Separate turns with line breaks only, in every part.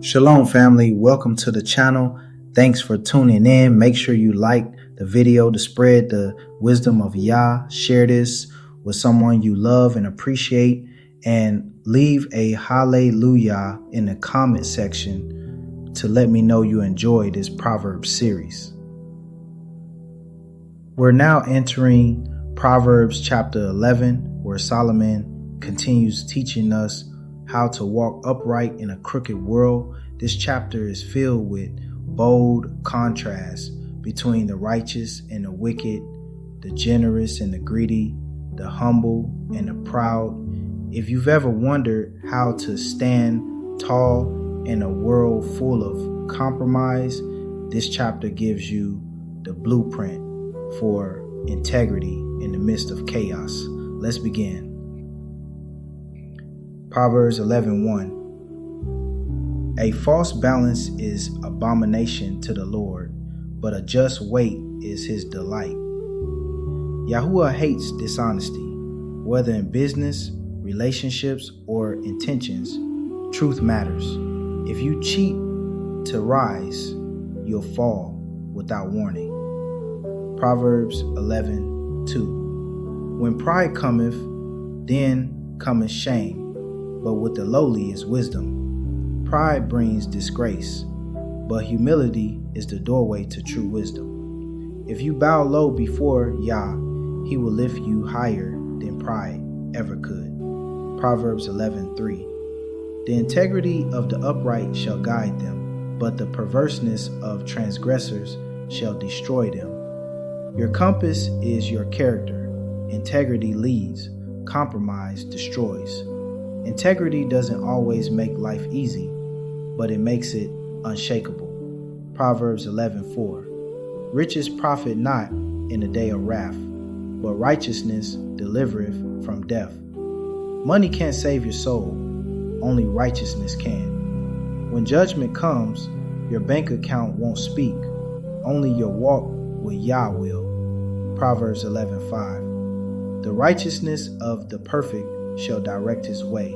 Shalom family, welcome to the channel. Thanks for tuning in. Make sure you like the video to spread the wisdom of Yah. Share this with someone you love and appreciate, and leave a hallelujah in the comment section to let me know you enjoy this Proverbs series. We're now entering Proverbs chapter 11, where Solomon continues teaching us how to walk upright in a crooked world. This chapter is filled with bold contrasts between the righteous and the wicked, the generous and the greedy, the humble and the proud. If you've ever wondered how to stand tall in a world full of compromise, this chapter gives you the blueprint for integrity in the midst of chaos. Let's begin. Proverbs 11:1. A false balance is abomination to the Lord, but a just weight is his delight. Yahuwah hates dishonesty, whether in business, relationships, or intentions. Truth matters. If you cheat to rise, you'll fall without warning. Proverbs 11:2. When pride cometh, then cometh shame, but with the lowly is wisdom. Pride brings disgrace, but humility is the doorway to true wisdom. If you bow low before Yah, he will lift you higher than pride ever could. Proverbs 11:3. The integrity of the upright shall guide them, but the perverseness of transgressors shall destroy them. Your compass is your character. Integrity leads, compromise destroys. Integrity doesn't always make life easy, but it makes it unshakable. Proverbs 11:4. Riches profit not in the day of wrath, but righteousness delivereth from death. Money can't save your soul, only righteousness can. When judgment comes, your bank account won't speak, only your walk with Yah will. Proverbs 11:5. The righteousness of the perfect shall direct his way,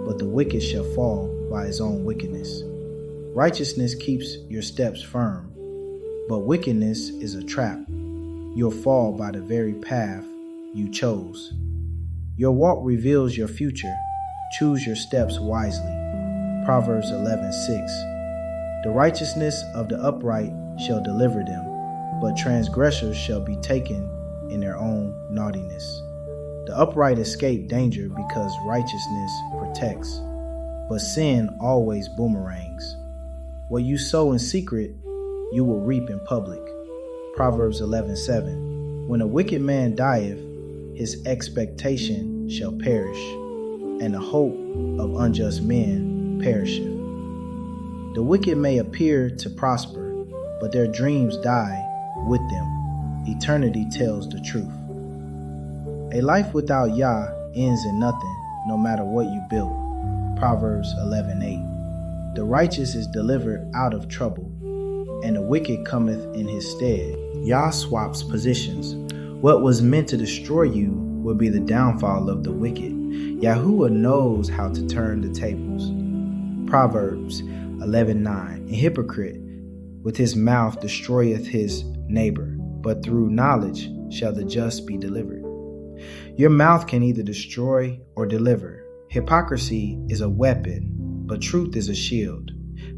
but the wicked shall fall by his own wickedness. Righteousness keeps your steps firm, but wickedness is a trap. You'll fall by the very path you chose. Your walk reveals your future. Choose your steps wisely. Proverbs 11:6. The righteousness of the upright shall deliver them, but transgressors shall be taken in their own naughtiness. The upright escape danger because righteousness protects, but sin always boomerangs. What you sow in secret, you will reap in public. Proverbs 11:7. When a wicked man dieth, his expectation shall perish, and the hope of unjust men perisheth. The wicked may appear to prosper, but their dreams die with them. Eternity tells the truth. A life without Yah ends in nothing, no matter what you build. Proverbs 11:8. The righteous is delivered out of trouble, and the wicked cometh in his stead. Yah swaps positions. What was meant to destroy you will be the downfall of the wicked. Yahuwah knows how to turn the tables. Proverbs 11:9. A hypocrite with his mouth destroyeth his neighbor, but through knowledge shall the just be delivered. Your mouth can either destroy or deliver. Hypocrisy is a weapon, but truth is a shield.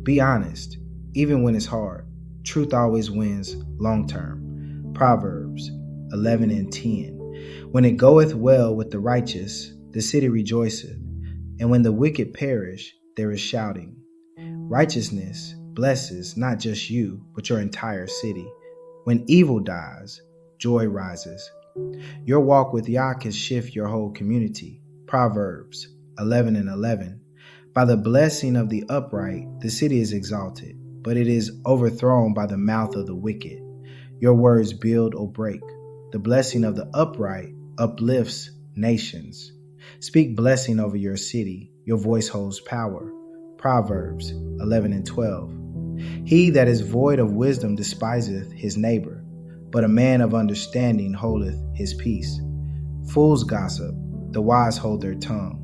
Be honest, even when it's hard. Truth always wins long term. Proverbs 11:10. When it goeth well with the righteous, the city rejoiceth, and when the wicked perish, there is shouting. Righteousness blesses not just you, but your entire city. When evil dies, joy rises. Your walk with Yah can shift your whole community. Proverbs 11:11. By the blessing of the upright, the city is exalted, but it is overthrown by the mouth of the wicked. Your words build or break. The blessing of the upright uplifts nations. Speak blessing over your city. Your voice holds power. Proverbs 11:12. He that is void of wisdom despiseth his neighbor, but a man of understanding holdeth his peace. Fools gossip, the wise hold their tongue.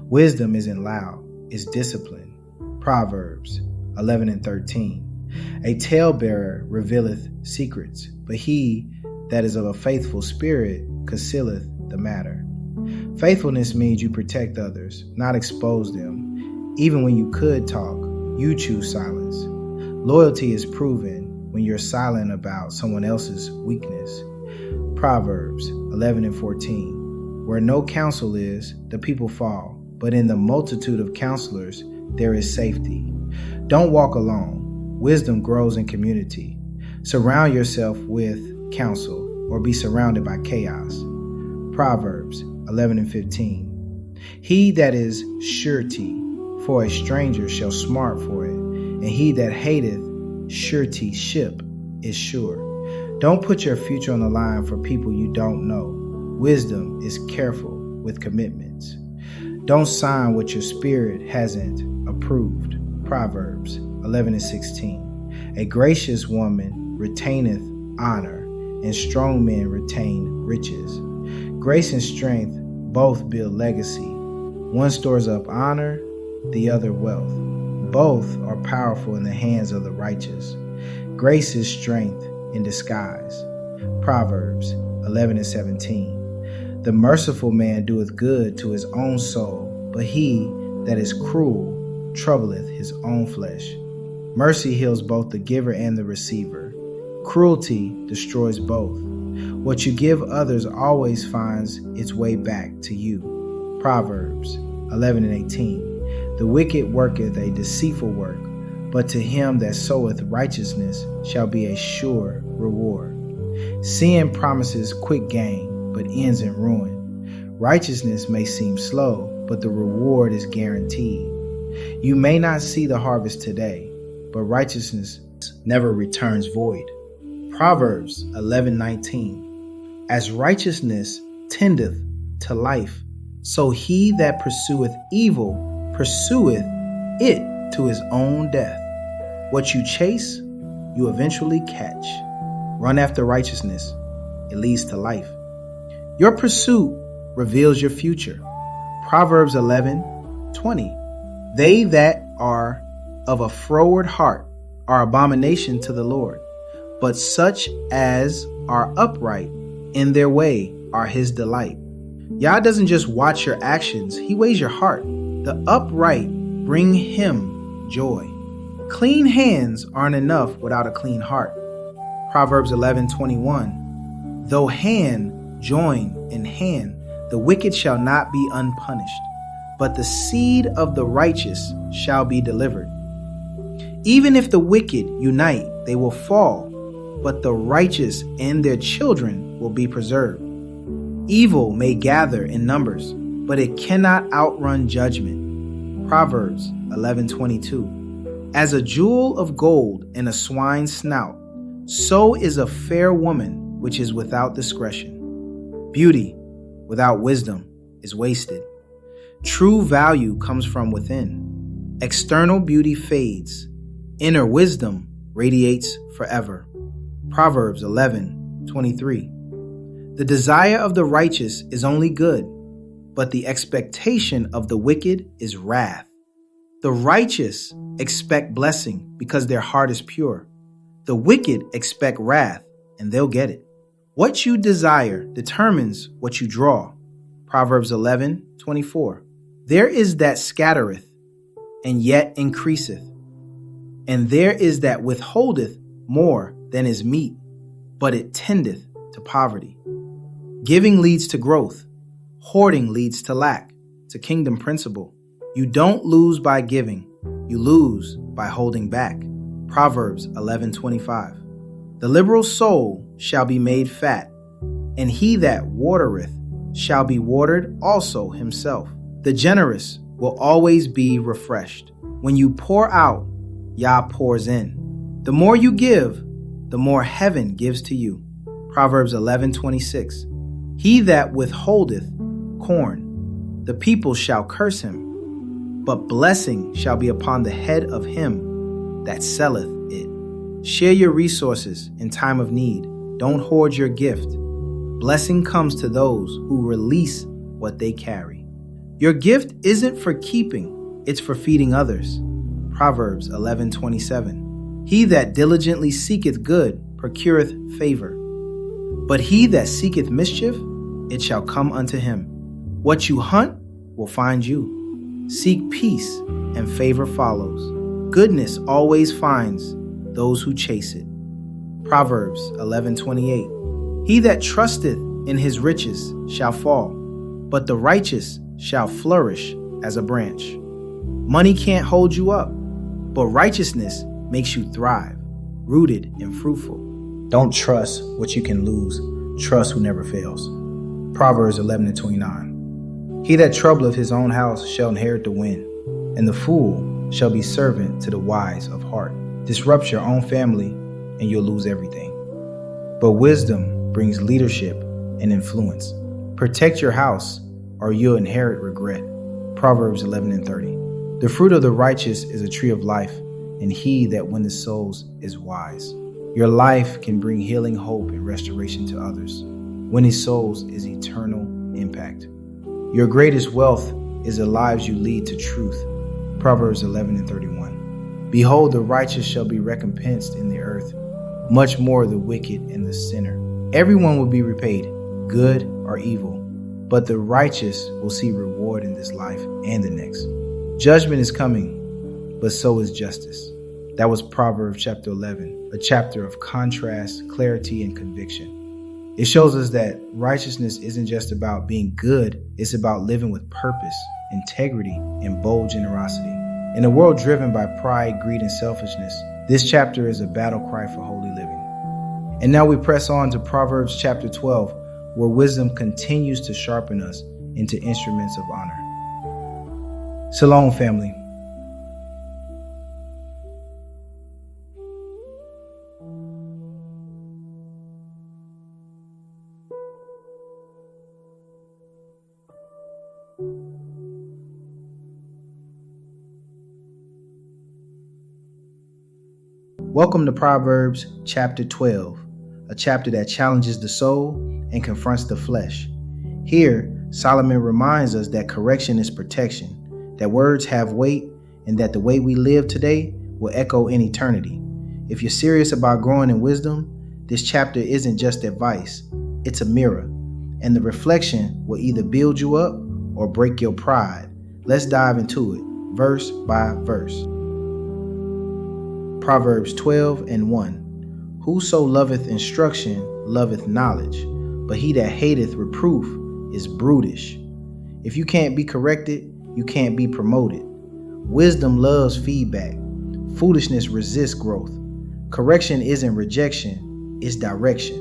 Wisdom isn't loud, it's discipline. Proverbs 11 and 13. A talebearer revealeth secrets, but he that is of a faithful spirit concealeth the matter. Faithfulness means you protect others, not expose them. Even when you could talk, you choose silence. Loyalty is proven when you're silent about someone else's weakness. Proverbs 11 and 14. Where no counsel is, the people fall, but in the multitude of counselors there is safety. Don't walk alone. Wisdom grows in community. Surround yourself with counsel, or be surrounded by chaos. Proverbs 11 and 15. He that is surety for a stranger shall smart for it, and he that hateth suretyship is sure. Don't put your future on the line for people you don't know. Wisdom is careful with commitments. Don't sign what your spirit hasn't approved. Proverbs 11 and 16. A gracious woman retaineth honor, and strong men retain riches. Grace and strength both build legacy. One stores up honor, the other wealth. Both are powerful in the hands of the righteous. Grace is strength in disguise. Proverbs 11 and 17. The merciful man doeth good to his own soul, but he that is cruel troubleth his own flesh. Mercy heals both the giver and the receiver. Cruelty destroys both. What you give others always finds its way back to you. Proverbs 11 and 18. The wicked worketh a deceitful work, but to him that soweth righteousness shall be a sure reward. Sin promises quick gain, but ends in ruin. Righteousness may seem slow, but the reward is guaranteed. You may not see the harvest today, but righteousness never returns void. Proverbs 11:19. As righteousness tendeth to life, so he that pursueth evil pursueth it to his own death. What you chase, you eventually catch. Run after righteousness, it leads to life. Your pursuit reveals your future. Proverbs 11:20. They that are of a froward heart are abomination to the Lord, but such as are upright in their way are his delight. Yah doesn't just watch your actions, he weighs your heart. The upright bring him joy. Clean hands aren't enough without a clean heart. Proverbs 11:21. Though hand join in hand, the wicked shall not be unpunished, but the seed of the righteous shall be delivered. Even if the wicked unite, they will fall, but the righteous and their children will be preserved. Evil may gather in numbers, but it cannot outrun judgment. Proverbs 11:22. As a jewel of gold in a swine's snout, so is a fair woman which is without discretion. Beauty without wisdom is wasted. True value comes from within. External beauty fades. Inner wisdom radiates forever. Proverbs 11:23. The desire of the righteous is only good, but the expectation of the wicked is wrath. The righteous expect blessing because their heart is pure. The wicked expect wrath, and they'll get it. What you desire determines what you draw. Proverbs 11:24. There is that scattereth, and yet increaseth, and there is that withholdeth more than is meet, but it tendeth to poverty. Giving leads to growth. Hoarding leads to lack. It's a kingdom principle. You don't lose by giving. You lose by holding back. Proverbs 11:25. The liberal soul shall be made fat, and he that watereth shall be watered also himself. The generous will always be refreshed. When you pour out, Yah pours in. The more you give, the more heaven gives to you. Proverbs 11:26. He that withholdeth corn, the people shall curse him, but blessing shall be upon the head of him that selleth it. Share your resources in time of need. Don't hoard your gift. Blessing comes to those who release what they carry. Your gift isn't for keeping, it's for feeding others. Proverbs 11:27. He that diligently seeketh good procureth favor, but he that seeketh mischief, it shall come unto him. What you hunt will find you. Seek peace, and favor follows. Goodness always finds those who chase it. Proverbs 11:28. He that trusteth in his riches shall fall, but the righteous shall flourish as a branch. Money can't hold you up, but righteousness makes you thrive, rooted and fruitful. Don't trust what you can lose. Trust who never fails. Proverbs 11:29. He that troubleth his own house shall inherit the wind, and the fool shall be servant to the wise of heart. Disrupt your own family, and you'll lose everything. But wisdom brings leadership and influence. Protect your house, or you'll inherit regret. Proverbs 11:30. The fruit of the righteous is a tree of life, and he that winneth souls is wise. Your life can bring healing, hope, and restoration to others. Winning souls is eternal impact. Your greatest wealth is the lives you lead to truth. Proverbs 11:31. Behold, the righteous shall be recompensed in the earth, much more the wicked and the sinner. Everyone will be repaid, good or evil, but the righteous will see reward in this life and the next. Judgment is coming, but so is justice. That was Proverbs Chapter 11, a chapter of contrast, clarity, and conviction. It shows us that righteousness isn't just about being good, it's about living with purpose, integrity, and bold generosity. In a world driven by pride, greed, and selfishness, this chapter is a battle cry for holy living. And now we press on to Proverbs chapter 12, where wisdom continues to sharpen us into instruments of honor. Shalom, family. Welcome to Proverbs chapter 12, a chapter that challenges the soul and confronts the flesh. Here, Solomon reminds us that correction is protection, that words have weight, and that the way we live today will echo in eternity. If you're serious about growing in wisdom, this chapter isn't just advice, it's a mirror, and the reflection will either build you up or break your pride. Let's dive into it, verse by verse. Proverbs 12:1. Whoso loveth instruction loveth knowledge, but he that hateth reproof is brutish. If you can't be corrected, you can't be promoted. Wisdom loves feedback. Foolishness resists growth. Correction isn't rejection, it's direction.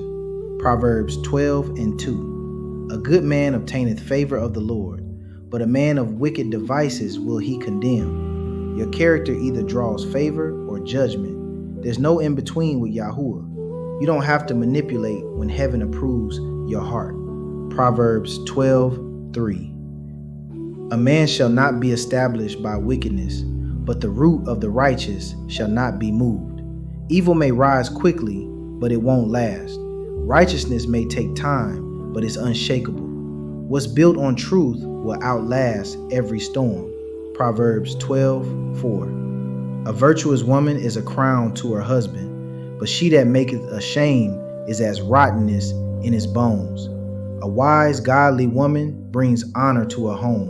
Proverbs 12:2. A good man obtaineth favor of the Lord, but a man of wicked devices will he condemn. Your character either draws favor or judgment. There's no in between with Yahuwah. You don't have to manipulate when heaven approves your heart. Proverbs 12:3. A man shall not be established by wickedness, but the root of the righteous shall not be moved. Evil may rise quickly, but it won't last. Righteousness may take time, but it's unshakable. What's built on truth will outlast every storm. Proverbs 12:4. A virtuous woman is a crown to her husband, but she that maketh ashamed is as rottenness in his bones. A wise, godly woman brings honor to her home.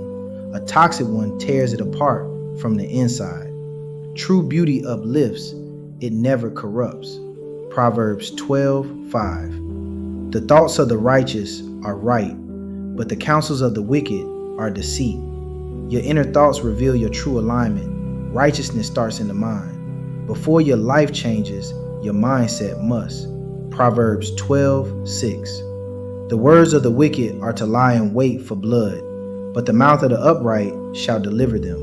A toxic one tears it apart from the inside. True beauty uplifts, it never corrupts. Proverbs 12:5. The thoughts of the righteous are right, but the counsels of the wicked are deceit. Your inner thoughts reveal your true alignment. Righteousness starts in the mind. Before your life changes, your mindset must. Proverbs 12:6. The words of the wicked are to lie in wait for blood, but the mouth of the upright shall deliver them.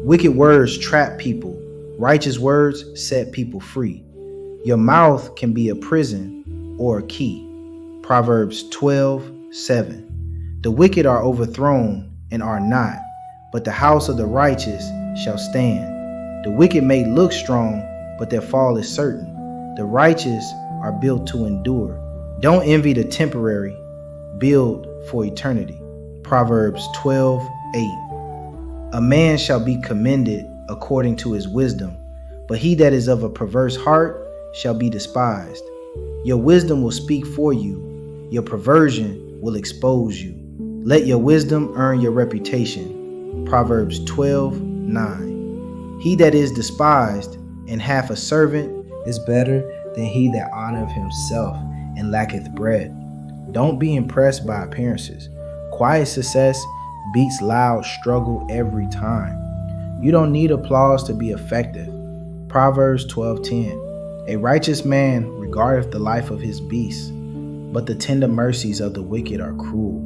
Wicked words trap people. Righteous words set people free. Your mouth can be a prison or a key. Proverbs 12:7. The wicked are overthrown and are not, but the house of the righteous shall stand. The wicked may look strong, but their fall is certain. The righteous are built to endure. Don't envy the temporary, build for eternity. Proverbs 12:8. A man shall be commended according to his wisdom, but he that is of a perverse heart shall be despised. Your wisdom will speak for you, your perversion will expose you. Let your wisdom earn your reputation. Proverbs 12:9. He that is despised and hath a servant is better than he that honoreth himself and lacketh bread. Don't be impressed by appearances. Quiet success beats loud struggle every time. You don't need applause to be effective. Proverbs 12:10. A righteous man regardeth the life of his beasts, but the tender mercies of the wicked are cruel.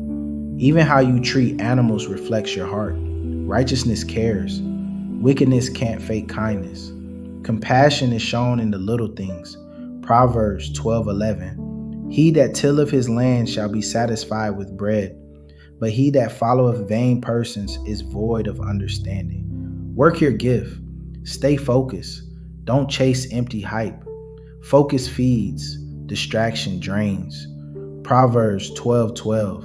Even how you treat animals reflects your heart. Righteousness cares. Wickedness can't fake kindness. Compassion is shown in the little things. Proverbs 12:11. He that tilleth his land shall be satisfied with bread, but he that followeth vain persons is void of understanding. Work your gift. Stay focused. Don't chase empty hype. Focus feeds. Distraction drains. Proverbs 12:12.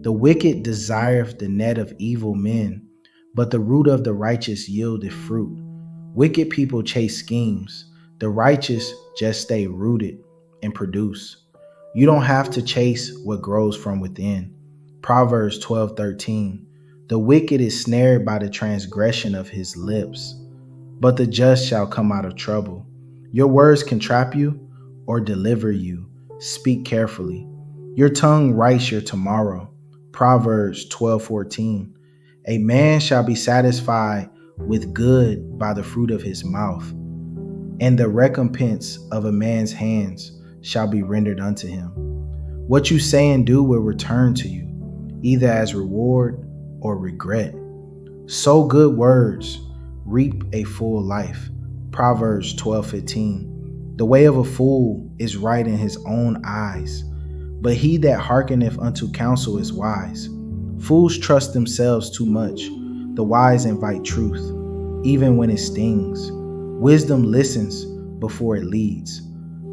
The wicked desireth the net of evil men, but the root of the righteous yieldeth fruit. Wicked people chase schemes. The righteous just stay rooted and produce. You don't have to chase what grows from within. Proverbs 12:13. The wicked is snared by the transgression of his lips, but the just shall come out of trouble. Your words can trap you or deliver you. Speak carefully. Your tongue writes your tomorrow. Proverbs 12:14. A man shall be satisfied with good by the fruit of his mouth, and the recompense of a man's hands shall be rendered unto him. What you say and do will return to you, either as reward or regret. Sow good words, reap a full life. Proverbs 12:15. The way of a fool is right in his own eyes, but he that hearkeneth unto counsel is wise. Fools trust themselves too much. The wise invite truth, even when it stings. Wisdom listens before it leads.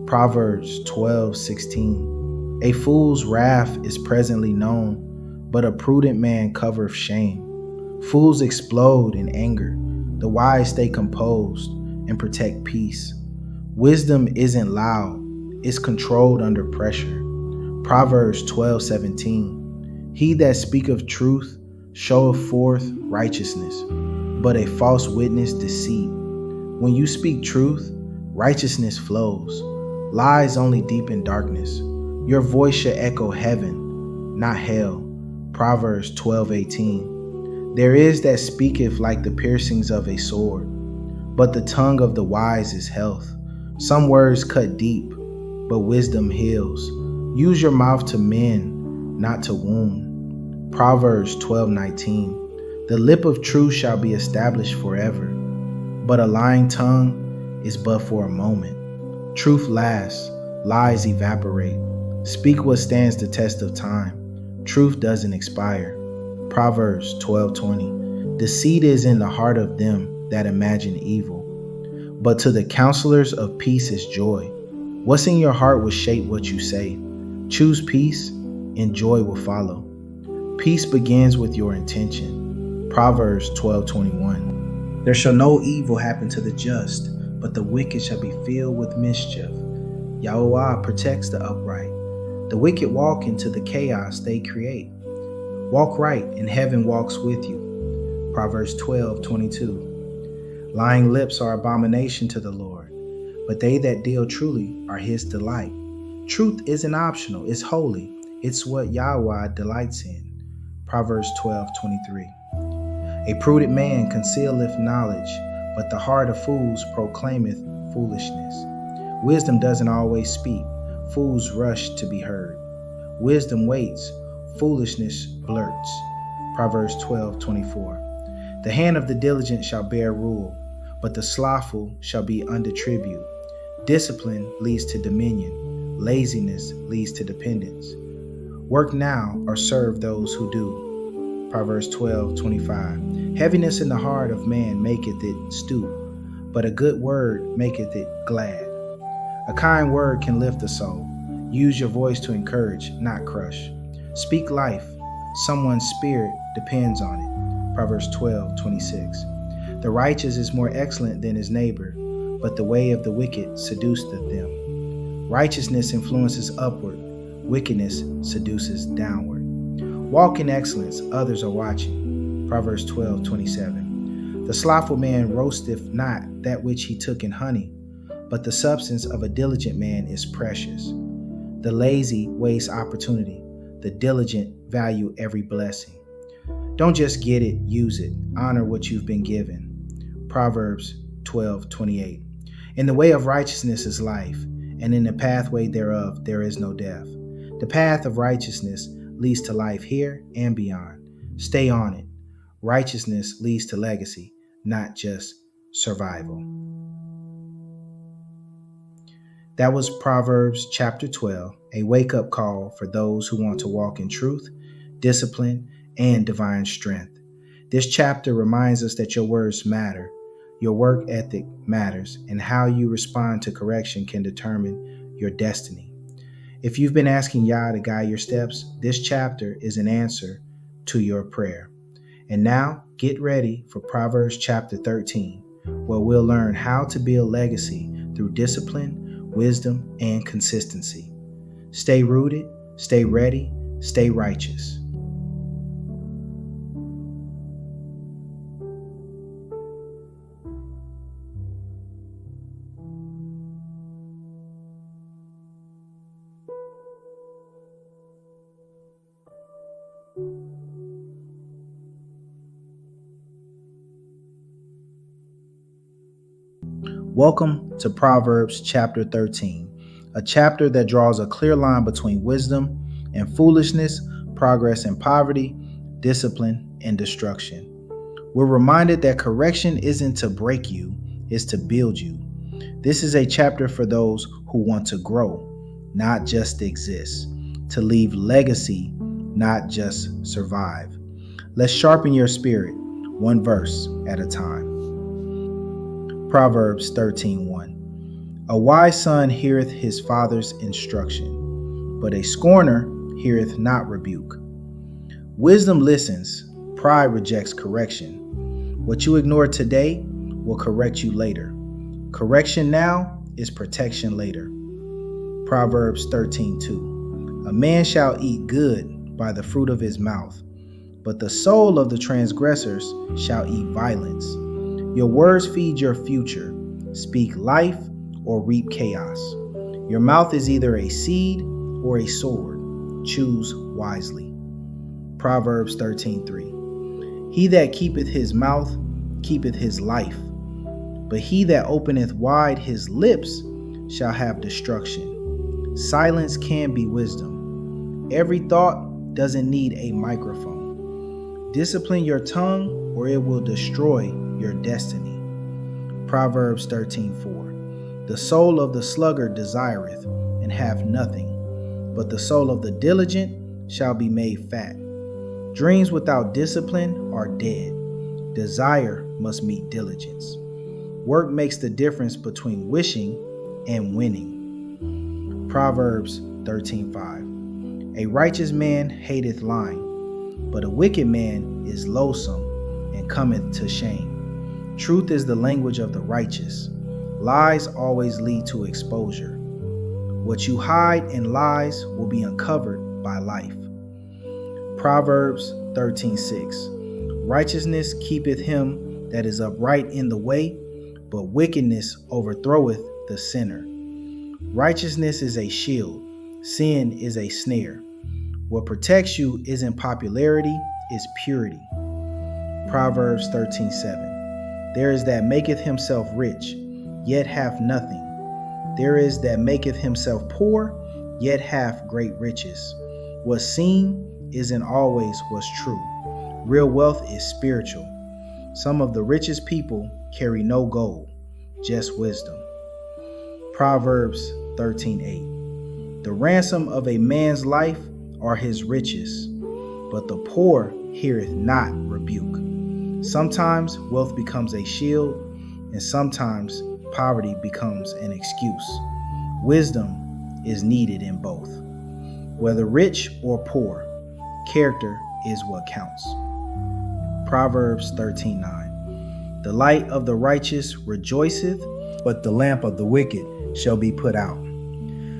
Proverbs 12:16. A fool's wrath is presently known, but a prudent man covereth shame. Fools explode in anger. The wise stay composed and protect peace. Wisdom isn't loud, it's controlled under pressure. Proverbs 12:17. He that speaketh truth showeth forth righteousness, but a false witness deceit. When you speak truth, righteousness flows. Lies only deepen darkness. Your voice should echo heaven, not hell. Proverbs 12:18. There is that speaketh like the piercings of a sword, but the tongue of the wise is health. Some words cut deep, but wisdom heals. Use your mouth to mend, not to wound. Proverbs 12:19. The lip of truth shall be established forever, but a lying tongue is but for a moment. Truth lasts, lies evaporate. Speak what stands the test of time. Truth doesn't expire. Proverbs 12:20. Deceit is in the heart of them that imagine evil, but to the counselors of peace is joy. What's in your heart will shape what you say. Choose peace, and joy will follow. Peace begins with your intention. Proverbs 12:21. There shall no evil happen to the just, but the wicked shall be filled with mischief. Yahweh protects the upright. The wicked walk into the chaos they create. Walk right, and heaven walks with you. Proverbs 12:22. Lying lips are abomination to the Lord, but they that deal truly are his delight. Truth isn't optional, it's holy. It's what Yahweh delights in. Proverbs 12:23. A prudent man concealeth knowledge, but the heart of fools proclaimeth foolishness. Wisdom doesn't always speak. Fools rush to be heard. Wisdom waits. Foolishness blurts. Proverbs 12:24. The hand of the diligent shall bear rule, but the slothful shall be under tribute. Discipline leads to dominion. Laziness leads to dependence. Work now or serve those who do. Proverbs 12:25. Heaviness in the heart of man maketh it stoop, but a good word maketh it glad. A kind word can lift the soul. Use your voice to encourage, not crush. Speak life. Someone's spirit depends on it. Proverbs 12:26. The righteous is more excellent than his neighbor, but the way of the wicked seduceth them. Righteousness influences upward, wickedness seduces downward. Walk in excellence, others are watching. Proverbs 12:27. The slothful man roasteth not that which he took in honey, but the substance of a diligent man is precious. The lazy waste opportunity. The diligent value every blessing. Don't just get it, use it. Honor what you've been given. Proverbs 12:28. In the way of righteousness is life, and in the pathway thereof there is no death. The path of righteousness leads to life here and beyond. Stay on it. Righteousness leads to legacy, not just survival. That was Proverbs Chapter 12, a wake-up call for those who want to walk in truth, discipline, and divine strength. This chapter reminds us that your words matter, your work ethic matters, and how you respond to correction can determine your destiny. If you've been asking Yah to guide your steps, this chapter is an answer to your prayer. And now, get ready for Proverbs Chapter 13, where we'll learn how to build legacy through discipline, wisdom, and consistency. Stay rooted, stay ready, stay righteous. Welcome to Proverbs Chapter 13, a chapter that draws a clear line between wisdom and foolishness, progress and poverty, discipline and destruction. We're reminded that correction isn't to break you, it's to build you. This is a chapter for those who want to grow, not just exist, to leave legacy, not just survive. Let's sharpen your spirit, one verse at a time. Proverbs 13:1. A wise son heareth his father's instruction, but a scorner heareth not rebuke. Wisdom listens, pride rejects correction. What you ignore today will correct you later. Correction now is protection later. Proverbs 13:2. A man shall eat good by the fruit of his mouth, but the soul of the transgressors shall eat violence. Your words feed your future. Speak life or reap chaos. Your mouth is either a seed or a sword. Choose wisely. Proverbs 13:3. He that keepeth his mouth keepeth his life, but he that openeth wide his lips shall have destruction. Silence can be wisdom. Every thought doesn't need a microphone. Discipline your tongue or it will destroy your destiny. Proverbs 13:4. The soul of the sluggard desireth, and hath nothing, but the soul of the diligent shall be made fat. Dreams without discipline are dead. Desire must meet diligence. Work makes the difference between wishing and winning. Proverbs 13:5. A righteous man hateth lying, but a wicked man is loathsome and cometh to shame. Truth is the language of the righteous. Lies always lead to exposure. What you hide in lies will be uncovered by life. Proverbs 13:6. Righteousness keepeth him that is upright in the way, but wickedness overthroweth the sinner. Righteousness is a shield. Sin is a snare. What protects you isn't popularity, it's purity. Proverbs 13:7. There is that maketh himself rich, yet hath nothing. There is that maketh himself poor, yet hath great riches. What's seen isn't always what's true. Real wealth is spiritual. Some of the richest people carry no gold, just wisdom. Proverbs 13:8. The ransom of a man's life are his riches, but the poor heareth not rebuke. Sometimes wealth becomes a shield, and sometimes poverty becomes an excuse. Wisdom is needed in both. Whether rich or poor, character is what counts. Proverbs 13:9. The light of the righteous rejoiceth, but the lamp of the wicked shall be put out.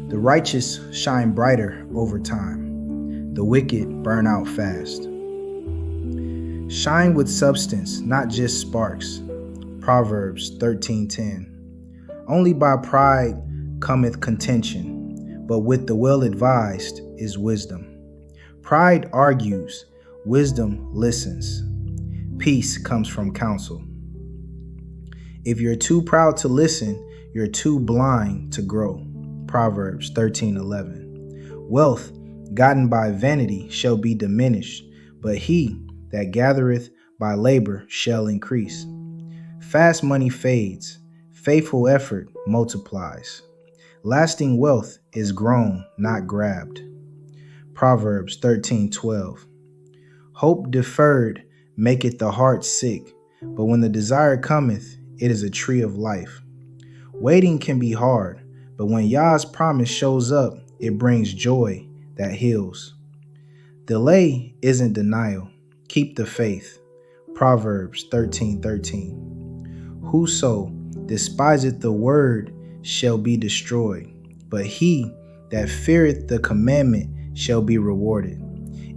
The righteous shine brighter over time. The wicked burn out fast. Shine with substance, not just sparks. Proverbs 13:10. Only by pride cometh contention, but with the well-advised is wisdom. Pride argues, wisdom listens. Peace comes from counsel. If you're too proud to listen, you're too blind to grow. Proverbs 13:11. Wealth gotten by vanity shall be diminished, but he that gathereth by labor shall increase. Fast money fades, faithful effort multiplies. Lasting wealth is grown, not grabbed. Proverbs 13:12. Hope deferred maketh the heart sick, but when the desire cometh, it is a tree of life. Waiting can be hard, but when Yah's promise shows up, it brings joy that heals. Delay isn't denial. Keep the faith. Proverbs 13:13. Whoso despiseth the word shall be destroyed, but he that feareth the commandment shall be rewarded.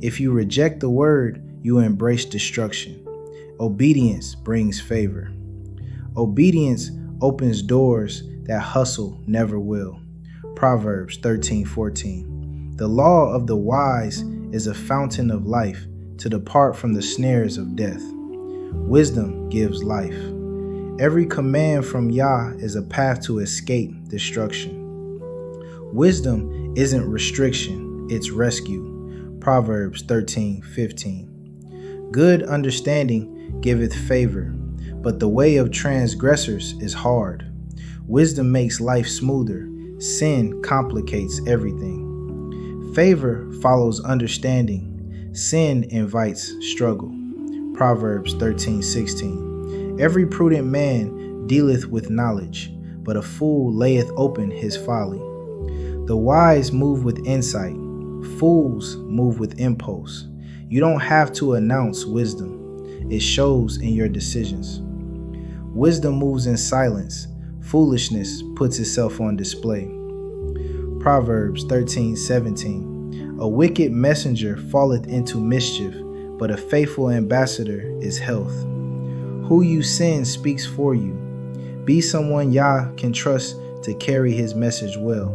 If you reject the word, you embrace destruction. Obedience brings favor. Obedience opens doors that hustle never will. Proverbs 13:14. The law of the wise is a fountain of life, to depart from the snares of death. Wisdom gives life. Every command from Yah is a path to escape destruction. Wisdom isn't restriction, it's rescue. Proverbs 13:15. Good understanding giveth favor, but the way of transgressors is hard. Wisdom makes life smoother. Sin complicates everything. Favor follows understanding. Sin invites struggle. Proverbs 13:16. Every prudent man dealeth with knowledge, but a fool layeth open his folly. The wise move with insight. Fools move with impulse. You don't have to announce wisdom. It shows in your decisions. Wisdom moves in silence. Foolishness puts itself on display. Proverbs 13:17. A wicked messenger falleth into mischief, but a faithful ambassador is health. Who you send speaks for you. Be someone Yah can trust to carry his message well.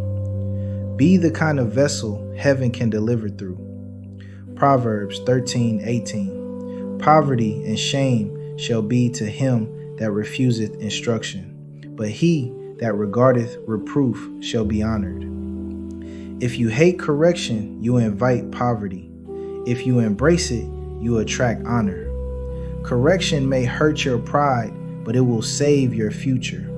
Be the kind of vessel heaven can deliver through. Proverbs 13:18. Poverty and shame shall be to him that refuseth instruction, but he that regardeth reproof shall be honored. If you hate correction, you invite poverty. If you embrace it, you attract honor. Correction may hurt your pride, but it will save your future.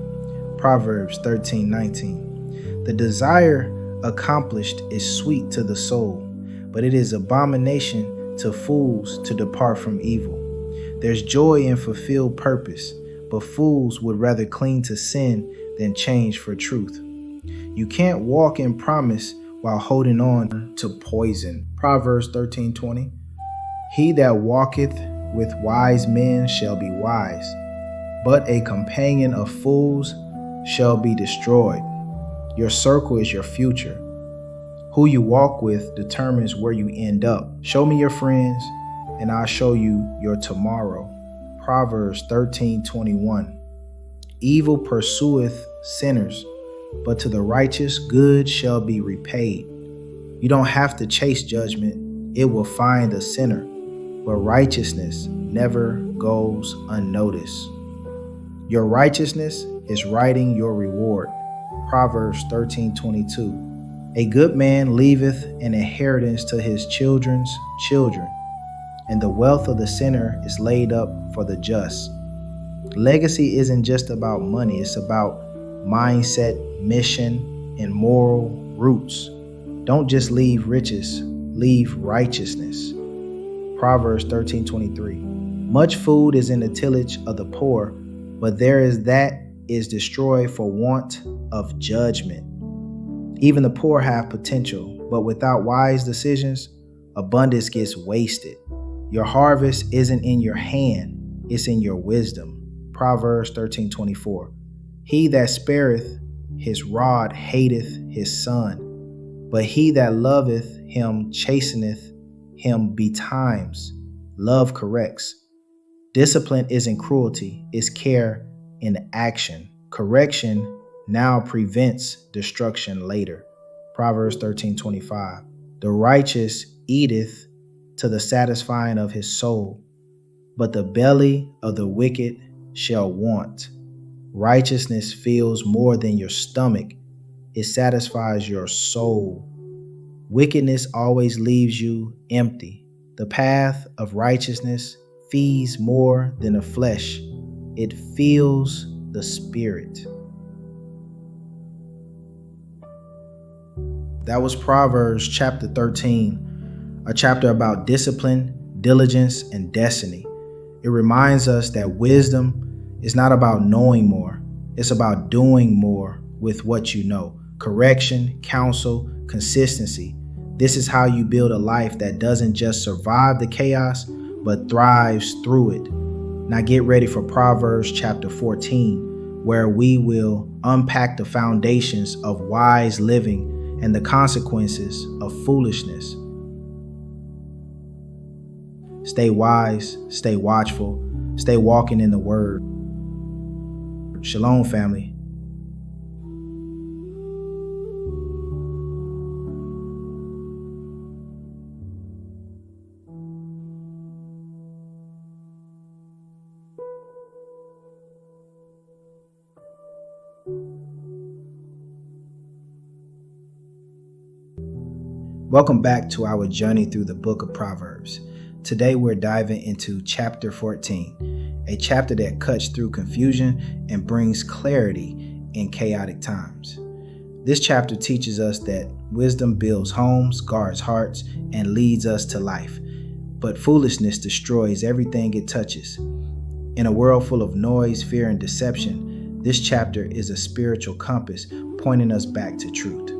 Proverbs 13:19. The desire accomplished is sweet to the soul, but it is abomination to fools to depart from evil. There's joy in fulfilled purpose, but fools would rather cling to sin than change for truth. You can't walk in promise while holding on to poison. Proverbs 13:20. He that walketh with wise men shall be wise, but a companion of fools shall be destroyed. Your circle is your future. Who you walk with determines where you end up. Show me your friends, and I'll show you your tomorrow. Proverbs 13:21. Evil pursueth sinners, but to the righteous good shall be repaid. You don't have to chase judgment. It will find the sinner, but righteousness never goes unnoticed. Your righteousness is writing your reward. Proverbs 13:22. A good man leaveth an inheritance to his children's children, and the wealth of the sinner is laid up for the just. Legacy isn't just about money, it's about mindset, mission, and moral roots. Don't just leave riches, leave righteousness. Proverbs 13:23. Much food is in the tillage of the poor, but there is that is destroyed for want of judgment. Even the poor have potential, but without wise decisions, abundance gets wasted. Your harvest isn't in your hand, it's in your wisdom. Proverbs 13:24. He that spareth his rod hateth his son, but he that loveth him chasteneth him betimes. Love corrects. Discipline isn't cruelty, it's care in action. Correction now prevents destruction later. Proverbs 13:25. The righteous eateth to the satisfying of his soul, but the belly of the wicked shall want. Righteousness fills more than your stomach, it satisfies your soul. Wickedness always leaves you empty. The path of righteousness feeds more than the flesh, it fills the spirit. That was Proverbs chapter 13, a chapter about discipline, diligence, and destiny. It reminds us that wisdom is not about knowing more, it's about doing more with what you know. Correction, counsel, consistency. This is how you build a life that doesn't just survive the chaos, but thrives through it. Now get ready for Proverbs chapter 14, where we will unpack the foundations of wise living and the consequences of foolishness. Stay wise, stay watchful, stay walking in the word. Shalom, family. Welcome back to our journey through the book of Proverbs. Today we're diving into chapter 14, a chapter that cuts through confusion and brings clarity in chaotic times. This chapter teaches us that wisdom builds homes, guards hearts, and leads us to life, but foolishness destroys everything it touches. In a world full of noise, fear, and deception, this chapter is a spiritual compass pointing us back to truth.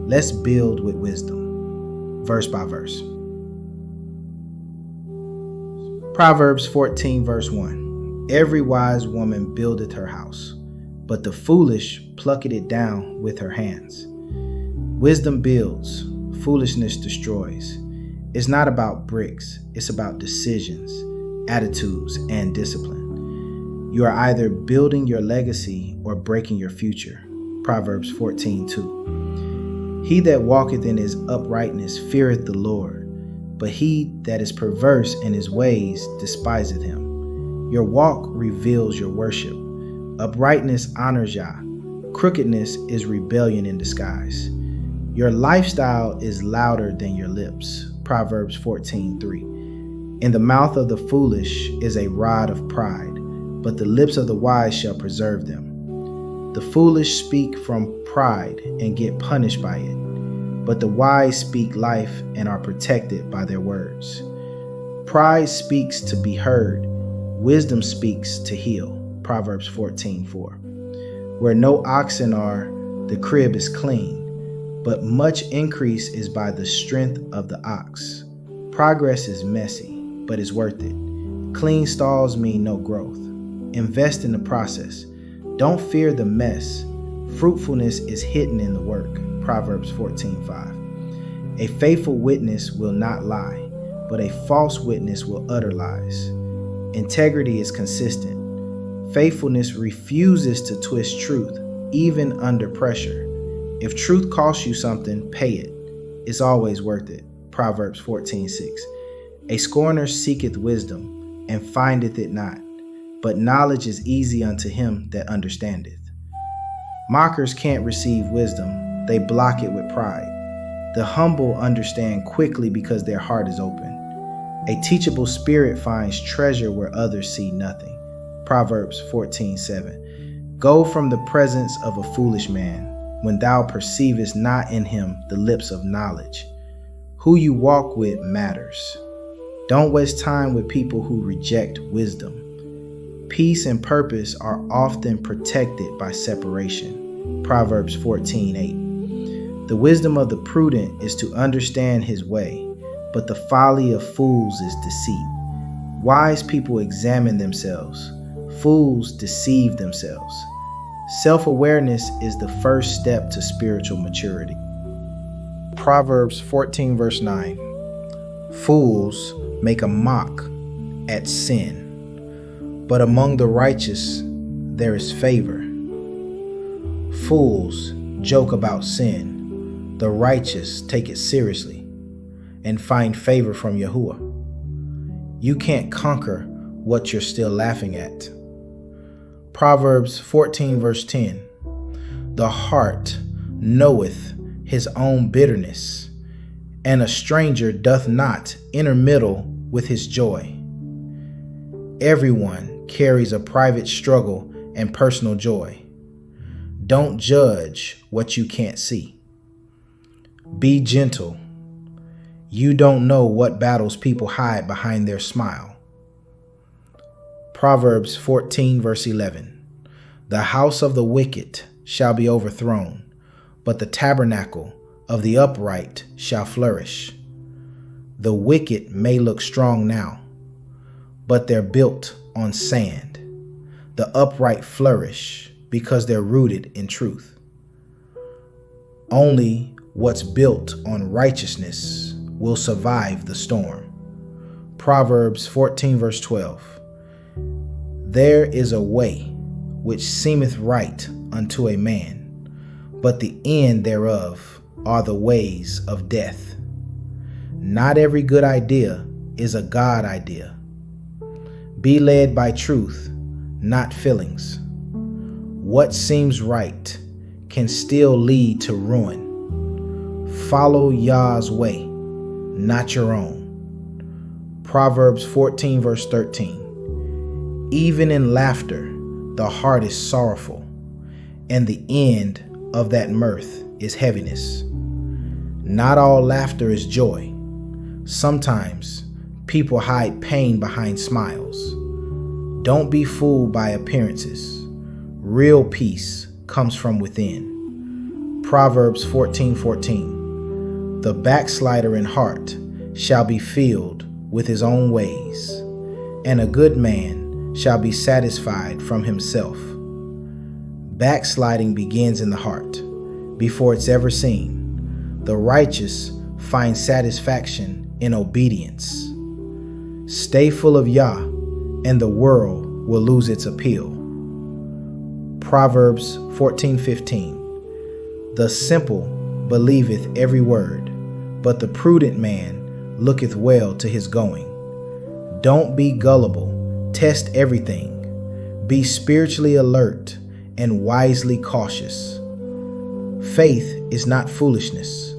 Let's build with wisdom. Verse by verse. Proverbs 14 verse 1. Every wise woman buildeth her house, but the foolish plucketh it down with her hands. Wisdom builds, foolishness destroys. It's not about bricks, it's about decisions, attitudes, and discipline. You are either building your legacy or breaking your future. Proverbs 14:2. He that walketh in his uprightness feareth the Lord, but he that is perverse in his ways despiseth him. Your walk reveals your worship. Uprightness honors Yah. Crookedness is rebellion in disguise. Your lifestyle is louder than your lips. Proverbs 14:3. In the mouth of the foolish is a rod of pride, but the lips of the wise shall preserve them. The foolish speak from pride and get punished by it, but the wise speak life and are protected by their words. Pride speaks to be heard, wisdom speaks to heal. Proverbs 14:4. Where no oxen are, the crib is clean, but much increase is by the strength of the ox. Progress is messy, but it's worth it. Clean stalls mean no growth. Invest in the process. Don't fear the mess. Fruitfulness is hidden in the work. Proverbs 14:5. A faithful witness will not lie, but a false witness will utter lies. Integrity is consistent. Faithfulness refuses to twist truth, even under pressure. If truth costs you something, pay it. It's always worth it. Proverbs 14:6. A scorner seeketh wisdom, and findeth it not, but knowledge is easy unto him that understandeth. Mockers can't receive wisdom, they block it with pride. The humble understand quickly because their heart is open. A teachable spirit finds treasure where others see nothing. Proverbs 14:7. Go from the presence of a foolish man, when thou perceivest not in him the lips of knowledge. Who you walk with matters. Don't waste time with people who reject wisdom. Peace and purpose are often protected by separation. Proverbs 14:8. The wisdom of the prudent is to understand his way, but the folly of fools is deceit. Wise people examine themselves. Fools deceive themselves. Self-awareness is the first step to spiritual maturity. Proverbs 14 verse 9. Fools make a mock at sin, but among the righteous there is favor. Fools joke about sin, the righteous take it seriously and find favor from Yahuwah. You can't conquer what you're still laughing at. Proverbs 14 verse 10. The heart knoweth his own bitterness, and a stranger doth not intermeddle with his joy. Everyone carries a private struggle and personal joy. Don't judge what you can't see. Be gentle. You don't know what battles people hide behind their smile. Proverbs 14 verse 11. The house of the wicked shall be overthrown, but the tabernacle of the upright shall flourish. The wicked may look strong now, but they're built on sand. The upright flourish because they're rooted in truth. Only what's built on righteousness will survive the storm. Proverbs 14 verse 12. There is a way which seemeth right unto a man, but the end thereof are the ways of death. Not every good idea is a God idea. Be led by truth, not feelings. What seems right can still lead to ruin. Follow Yah's way, not your own. Proverbs 14 verse 13. Even in laughter, the heart is sorrowful, and the end of that mirth is heaviness. Not all laughter is joy. Sometimes people hide pain behind smiles. Don't be fooled by appearances. Real peace comes from within. Proverbs 14:14. The backslider in heart shall be filled with his own ways, and a good man shall be satisfied from himself. Backsliding begins in the heart before it's ever seen. The righteous find satisfaction in obedience. Stay full of Yah, and the world will lose its appeal. Proverbs 14:15. The simple believeth every word, but the prudent man looketh well to his going. Don't be gullible. Test everything. Be spiritually alert and wisely cautious. Faith is not foolishness.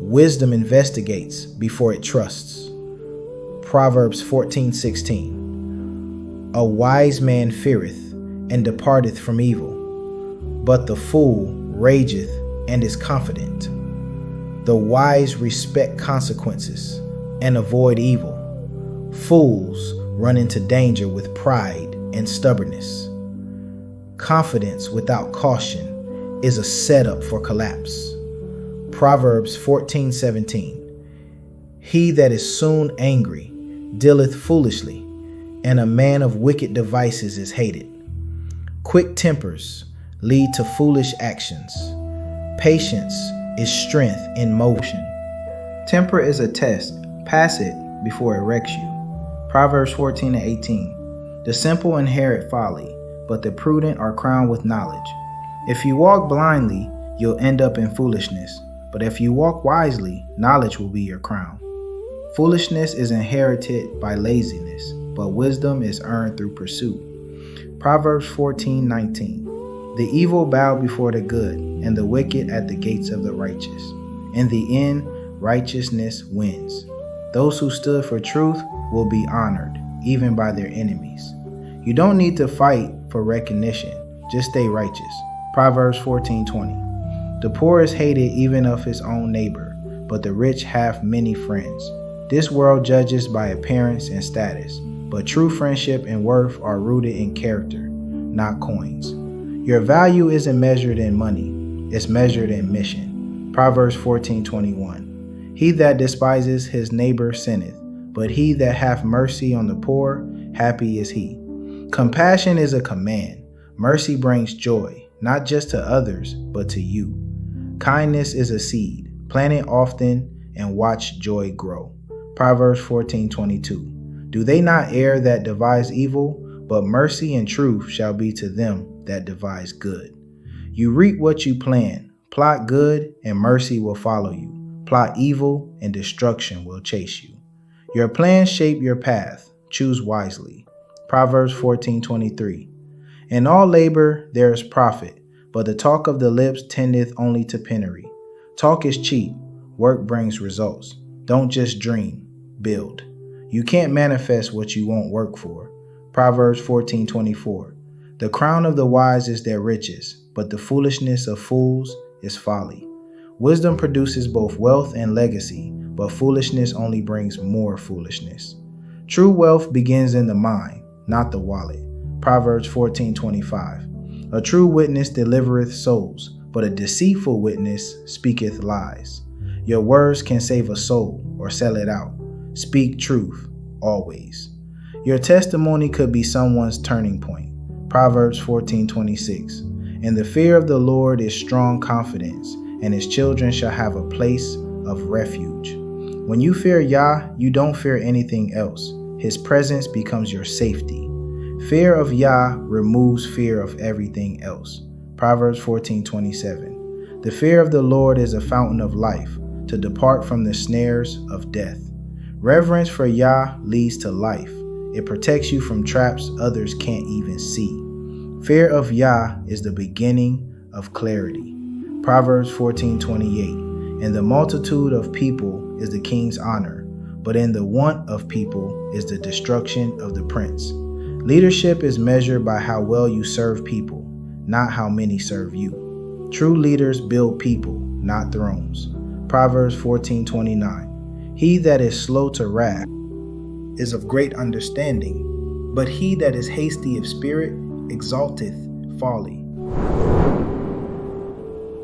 Wisdom investigates before it trusts. Proverbs 14:16. A wise man feareth and departeth from evil, but the fool rageth and is confident. The wise respect consequences and avoid evil. Fools run into danger with pride and stubbornness. Confidence without caution is a setup for collapse. Proverbs 14:17. He that is soon angry dealeth foolishly, and a man of wicked devices is hated. Quick tempers lead to foolish actions. Patience is strength in motion. Temper is a test. Pass it before it wrecks you. Proverbs 14:18. The simple inherit folly, but the prudent are crowned with knowledge. If you walk blindly, you'll end up in foolishness. But if you walk wisely, knowledge will be your crown. Foolishness is inherited by laziness, but wisdom is earned through pursuit. Proverbs 14:19. The evil bow before the good, and the wicked at the gates of the righteous. In the end, righteousness wins. Those who stood for truth will be honored, even by their enemies. You don't need to fight for recognition. Just stay righteous. Proverbs 14:20. The poor is hated even of his own neighbor, but the rich have many friends. This world judges by appearance and status, but true friendship and worth are rooted in character, not coins. Your value isn't measured in money, it's measured in mission. Proverbs 14:21. He that despises his neighbor sinneth, but he that hath mercy on the poor, happy is he. Compassion is a command. Mercy brings joy, not just to others, but to you. Kindness is a seed. Plant it often and watch joy grow. Proverbs 14:22. Do they not err that devise evil? But mercy and truth shall be to them that devise good. You reap what you plant. Plot good, and mercy will follow you. Plot evil, and destruction will chase you. Your plans shape your path. Choose wisely. Proverbs 14:23. In all labor there is profit, but the talk of the lips tendeth only to penury. Talk is cheap. Work brings results. Don't just dream. Build. You can't manifest what you won't work for. Proverbs 14:24. The crown of the wise is their riches, but the foolishness of fools is folly. Wisdom produces both wealth and legacy, but foolishness only brings more foolishness. True wealth begins in the mind, not the wallet. Proverbs 14:25. A true witness delivereth souls, but a deceitful witness speaketh lies. Your words can save a soul or sell it out. Speak truth, always. Your testimony could be someone's turning point. Proverbs 14:26. In the fear of the Lord is strong confidence, and his children shall have a place of refuge. When you fear Yah, you don't fear anything else. His presence becomes your safety. Fear of Yah removes fear of everything else. Proverbs 14:27. The fear of the Lord is a fountain of life, to depart from the snares of death. Reverence for Yah leads to life. It protects you from traps others can't even see. Fear of Yah is the beginning of clarity. Proverbs 14:28. In the multitude of people is the king's honor, but in the want of people is the destruction of the prince. Leadership is measured by how well you serve people, not how many serve you. True leaders build people, not thrones. Proverbs 14:29. He that is slow to wrath is of great understanding, but he that is hasty of spirit exalteth folly.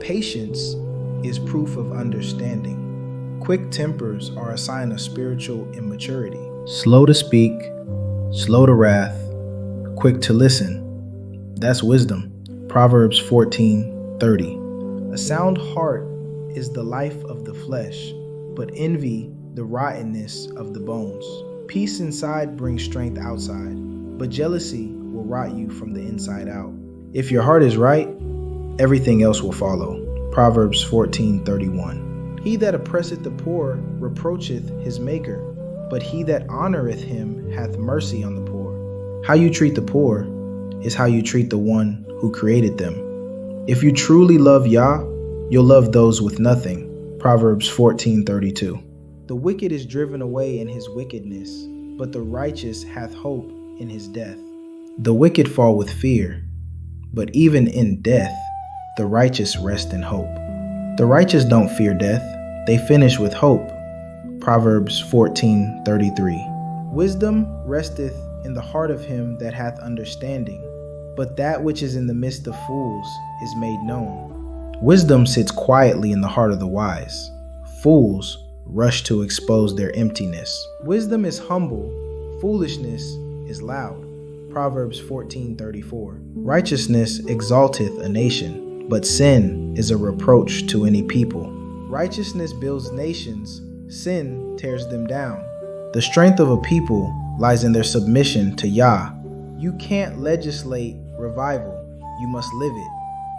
Patience is proof of understanding. Quick tempers are a sign of spiritual immaturity. Slow to speak, slow to wrath, quick to listen. That's wisdom. Proverbs 14:30. A sound heart is the life of the flesh, but envy the rottenness of the bones. Peace inside brings strength outside, but jealousy will rot you from the inside out. If your heart is right, everything else will follow. Proverbs 14:31. He that oppresseth the poor reproacheth his maker, but he that honoreth him hath mercy on the poor. How you treat the poor is how you treat the one who created them. If you truly love Yah, you'll love those with nothing. Proverbs 14:32. The wicked is driven away in his wickedness, but the righteous hath hope in his death. The wicked fall with fear, but even in death, the righteous rest in hope. The righteous don't fear death, they finish with hope. Proverbs 14:33. Wisdom resteth in the heart of him that hath understanding, but that which is in the midst of fools is made known. Wisdom sits quietly in the heart of the wise. Fools rush to expose their emptiness. Wisdom is humble, foolishness is loud. Proverbs 14:34. Righteousness exalteth a nation, but sin is a reproach to any people. Righteousness builds nations, sin tears them down. The strength of a people lies in their submission to Yah. You can't legislate revival, you must live it.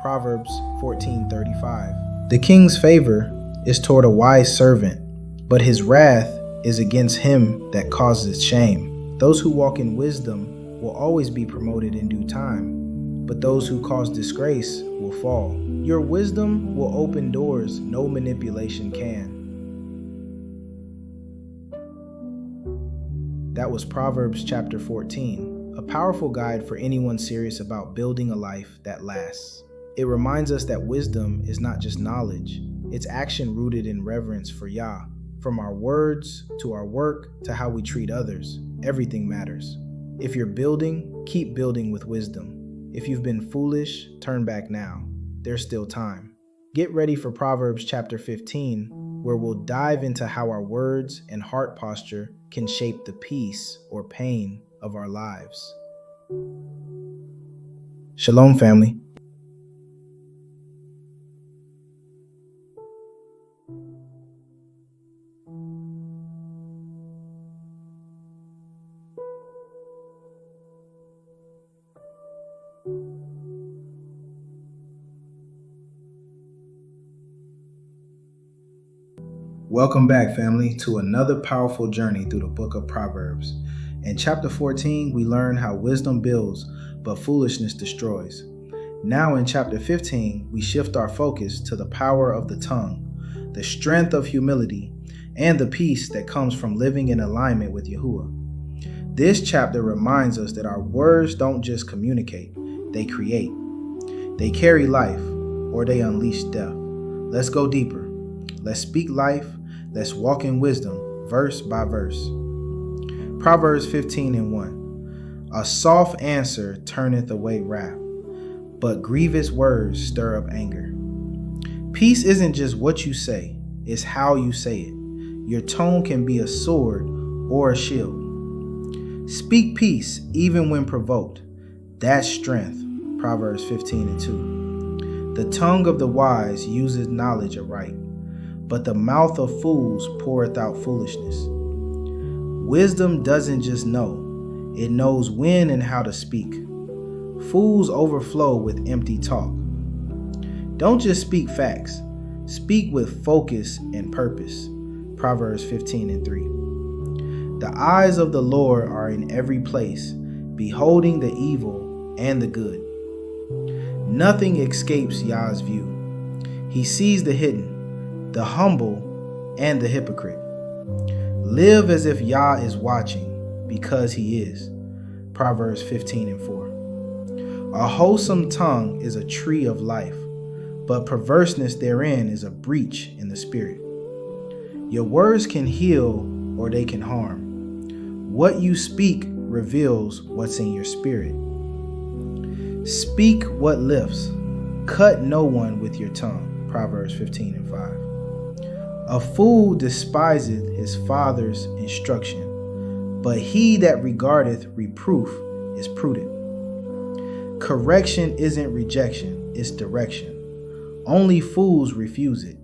Proverbs 14:35. The king's favor is toward a wise servant, but his wrath is against him that causes shame. Those who walk in wisdom will always be promoted in due time, but those who cause disgrace will fall. Your wisdom will open doors no manipulation can. That was Proverbs chapter 14, a powerful guide for anyone serious about building a life that lasts. It reminds us that wisdom is not just knowledge, it's action rooted in reverence for Yah. From our words to our work to how we treat others, everything matters. If you're building, keep building with wisdom. If you've been foolish, turn back now. There's still time. Get ready for Proverbs chapter 15, where we'll dive into how our words and heart posture can shape the peace or pain of our lives. Shalom, family. Welcome back, family, to another powerful journey through the book of Proverbs. In chapter 14, we learn how wisdom builds, but foolishness destroys. Now in chapter 15, we shift our focus to the power of the tongue, the strength of humility, and the peace that comes from living in alignment with Yahuwah. This chapter reminds us that our words don't just communicate, they create. They carry life, or they unleash death. Let's go deeper. Let's speak life. Let's walk in wisdom, verse by verse. Proverbs 15:1. A soft answer turneth away wrath, but grievous words stir up anger. Peace isn't just what you say, it's how you say it. Your tone can be a sword or a shield. Speak peace even when provoked. That's strength. Proverbs 15:2. The tongue of the wise uses knowledge aright, but the mouth of fools poureth out foolishness. Wisdom doesn't just know, it knows when and how to speak. Fools overflow with empty talk. Don't just speak facts, speak with focus and purpose. Proverbs 15:3. The eyes of the Lord are in every place, beholding the evil and the good. Nothing escapes Yah's view. He sees the hidden, the humble, and the hypocrite. Live as if Yah is watching, because he is. Proverbs 15:4. A wholesome tongue is a tree of life, but perverseness therein is a breach in the spirit. Your words can heal or they can harm. What you speak reveals what's in your spirit. Speak what lifts. Cut no one with your tongue. Proverbs 15:5. A fool despiseth his father's instruction, but he that regardeth reproof is prudent. Correction isn't rejection, it's direction. Only fools refuse it.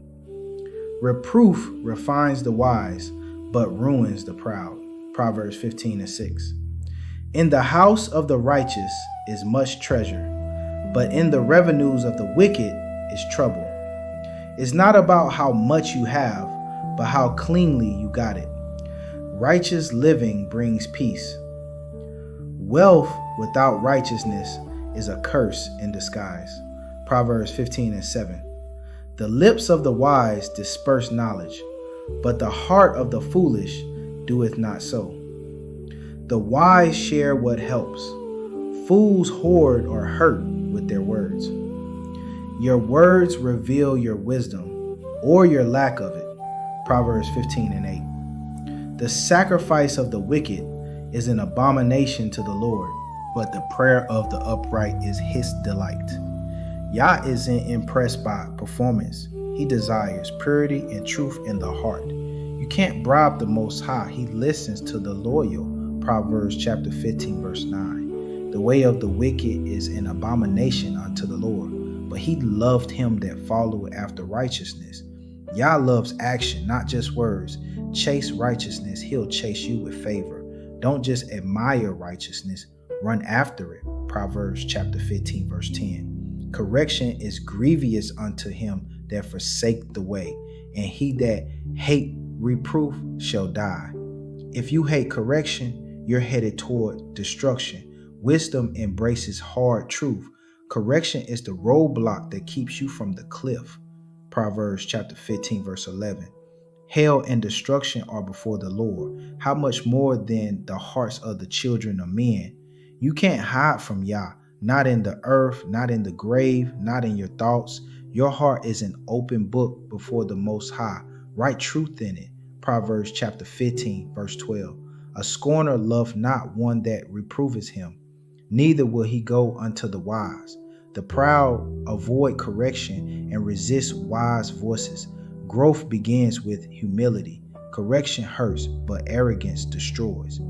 Reproof refines the wise, but ruins the proud. Proverbs 15:6. In the house of the righteous is much treasure, but in the revenues of the wicked is trouble. It's not about how much you have, but how cleanly you got it. Righteous living brings peace. Wealth without righteousness is a curse in disguise. Proverbs 15:7. The lips of the wise disperse knowledge, but the heart of the foolish doeth not so. The wise share what helps. Fools hoard or hurt with their words. Your words reveal your wisdom or your lack of it. Proverbs 15:8. The sacrifice of the wicked is an abomination to the Lord, but the prayer of the upright is his delight. Yah isn't impressed by performance. He desires purity and truth in the heart. You can't bribe the Most High. He listens to the loyal. Proverbs chapter 15, verse 9. The way of the wicked is an abomination unto the Lord, but he loved him that followed after righteousness. Yah loves action, not just words. Chase righteousness, he'll chase you with favor. Don't just admire righteousness, run after it. Proverbs chapter 15, verse 10. Correction is grievous unto him that forsake the way, and he that hate reproof shall die. If you hate correction, you're headed toward destruction. Wisdom embraces hard truth. Correction is the roadblock that keeps you from the cliff. Proverbs chapter 15, verse 11. Hell and destruction are before the Lord. How much more than the hearts of the children of men? You can't hide from Yah, not in the earth, not in the grave, not in your thoughts. Your heart is an open book before the Most High. Write truth in it. Proverbs chapter 15, verse 12. A scorner loveth not one that reproveth him, neither will he go unto the wise. The proud avoid correction and resist wise voices. Growth begins with humility. Correction hurts, but arrogance destroys.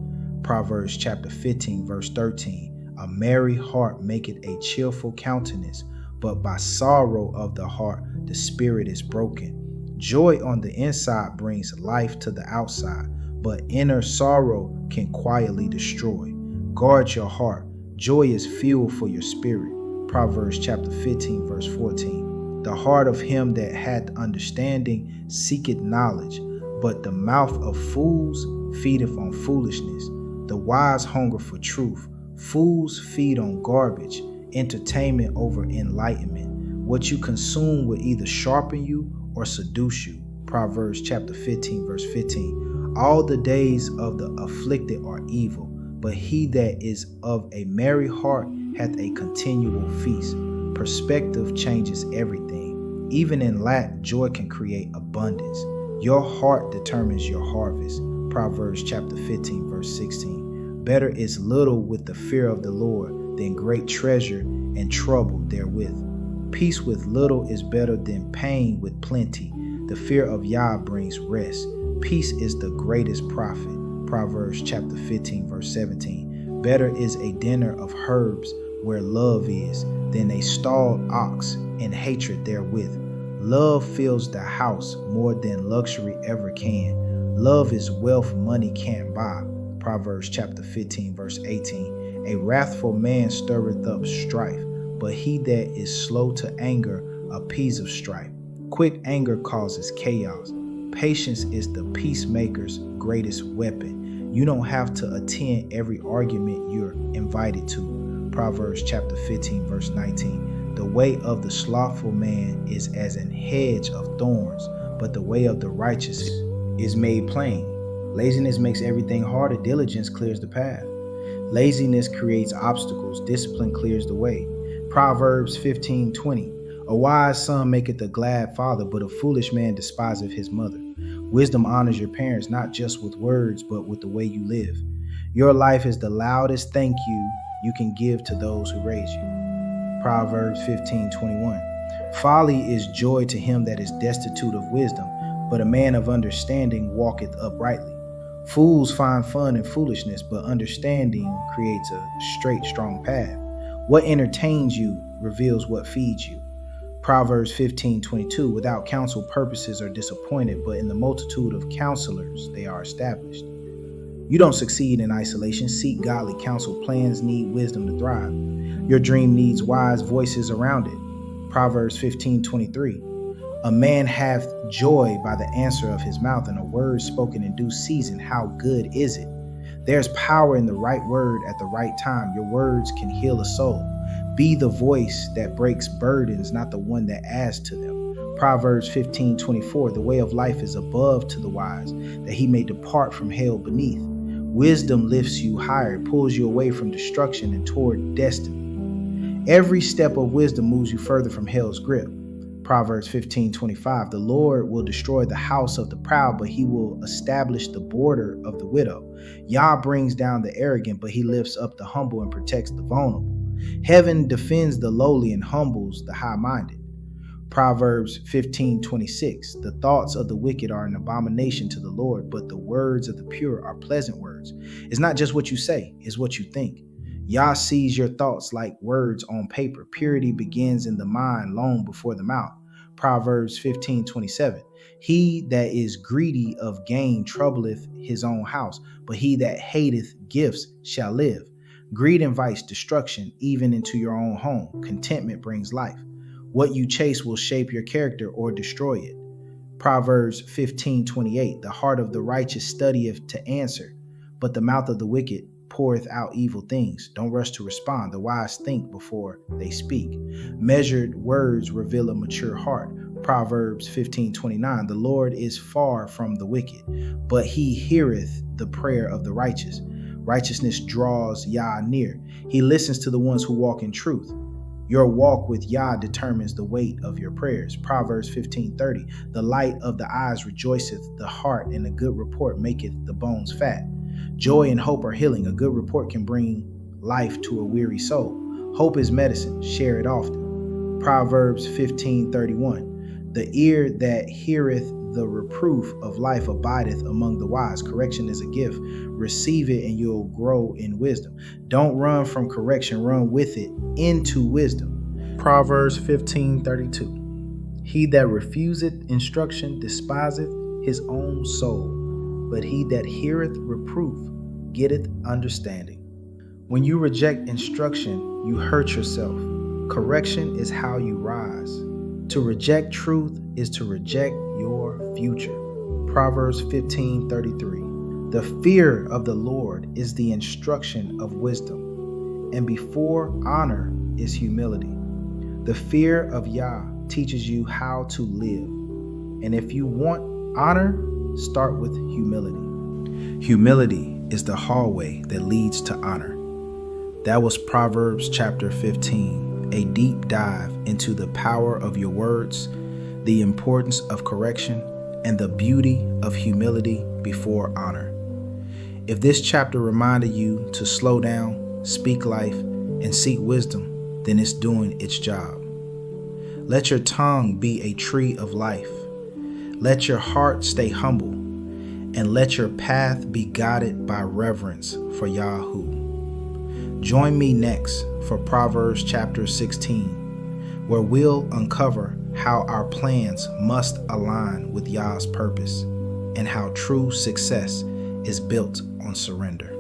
Proverbs chapter 15, verse 13. A merry heart maketh a cheerful countenance, but by sorrow of the heart the spirit is broken. Joy on the inside brings life to the outside, but inner sorrow can quietly destroy. Guard your heart. Joy is fuel for your spirit. Proverbs chapter 15, verse 14. The heart of him that hath understanding seeketh knowledge, but the mouth of fools feedeth on foolishness. The wise hunger for truth. Fools feed on garbage, entertainment over enlightenment. What you consume will either sharpen you or seduce you. Proverbs chapter 15, verse 15. All the days of the afflicted are evil, but he that is of a merry heart hath a continual feast. Perspective changes everything. Even in lack, joy can create abundance. Your heart determines your harvest. Proverbs chapter 15, verse 16. Better is little with the fear of the Lord than great treasure and trouble therewith. Peace with little is better than pain with plenty. The fear of Yah brings rest. Peace is the greatest profit. Proverbs chapter 15, verse 17. Better is a dinner of herbs where love is than a stalled ox and hatred therewith. Love fills the house more than luxury ever can. Love is wealth money can't buy. Proverbs chapter 15, verse 18. A wrathful man stirreth up strife, but he that is slow to anger appeaseth strife. Quick anger causes chaos. Patience is the peacemaker's greatest weapon. You don't have to attend every argument you're invited to. Proverbs chapter 15, verse 19. The way of the slothful man is as an hedge of thorns, but the way of the righteous is made plain. Laziness makes everything harder. Diligence clears the path. Laziness creates obstacles. Discipline clears the way. Proverbs 15:20. A wise son maketh a glad father, but a foolish man despiseth his mother. Wisdom honors your parents, not just with words, but with the way you live. Your life is the loudest thank you can give to those who raised you. Proverbs 15:21. Folly is joy to him that is destitute of wisdom, but a man of understanding walketh uprightly. Fools find fun in foolishness, but understanding creates a straight, strong path. What entertains you reveals what feeds you. Proverbs 15:22. Without counsel, purposes are disappointed, but in the multitude of counselors, they are established. You don't succeed in isolation. Seek godly counsel. Plans need wisdom to thrive. Your dream needs wise voices around it. Proverbs 15:23. A man hath joy by the answer of his mouth, and a word spoken in due season. How good is it? There's power in the right word at the right time. Your words can heal a soul. Be the voice that breaks burdens, not the one that adds to them. Proverbs 15:24. The way of life is above to the wise, that he may depart from hell beneath. Wisdom lifts you higher, pulls you away from destruction and toward destiny. Every step of wisdom moves you further from hell's grip. Proverbs 15:25. The Lord will destroy the house of the proud, but he will establish the border of the widow. Yah brings down the arrogant, but he lifts up the humble and protects the vulnerable. Heaven defends the lowly and humbles the high-minded. Proverbs 15:26. The thoughts of the wicked are an abomination to the Lord, but the words of the pure are pleasant words. It's not just what you say, it's what you think. Yah sees your thoughts like words on paper. Purity begins in the mind long before the mouth. Proverbs 15:27. He that is greedy of gain troubleth his own house, but he that hateth gifts shall live. Greed invites destruction, even into your own home. Contentment brings life. What you chase will shape your character or destroy it. Proverbs 15:28. The heart of the righteous studieth to answer, but the mouth of the wicked poureth out evil things. Don't rush to respond. The wise think before they speak. Measured words reveal a mature heart. Proverbs 15:29. The Lord is far from the wicked, but he heareth the prayer of the righteous. Righteousness draws Yah near. He listens to the ones who walk in truth. Your walk with Yah determines the weight of your prayers. Proverbs 15:30. The light of the eyes rejoiceth the heart, and a good report maketh the bones fat. Joy and hope are healing. A good report can bring life to a weary soul. Hope is medicine. Share it often. Proverbs 15:31. The ear that heareth the reproof of life abideth among the wise. Correction is a gift. Receive it and you'll grow in wisdom. Don't run from correction, run with it into wisdom. Proverbs 15:32. He that refuseth instruction despiseth his own soul, but he that heareth reproof getteth understanding. When you reject instruction, you hurt yourself. Correction is how you rise. To reject truth is to reject your future. Proverbs 15:33. The fear of the Lord is the instruction of wisdom, and before honor is humility. The fear of Yah teaches you how to live. And if you want honor, start with humility. Humility is the hallway that leads to honor. That was Proverbs Chapter 15, a deep dive into the power of your words, the importance of correction, and the beauty of humility before honor. If this chapter reminded you to slow down, speak life, and seek wisdom, then it's doing its job. Let your tongue be a tree of life. Let your heart stay humble, and let your path be guided by reverence for Yahoo. Join me next for Proverbs Chapter 16, where we'll uncover how our plans must align with Yah's purpose and how true success is built on surrender.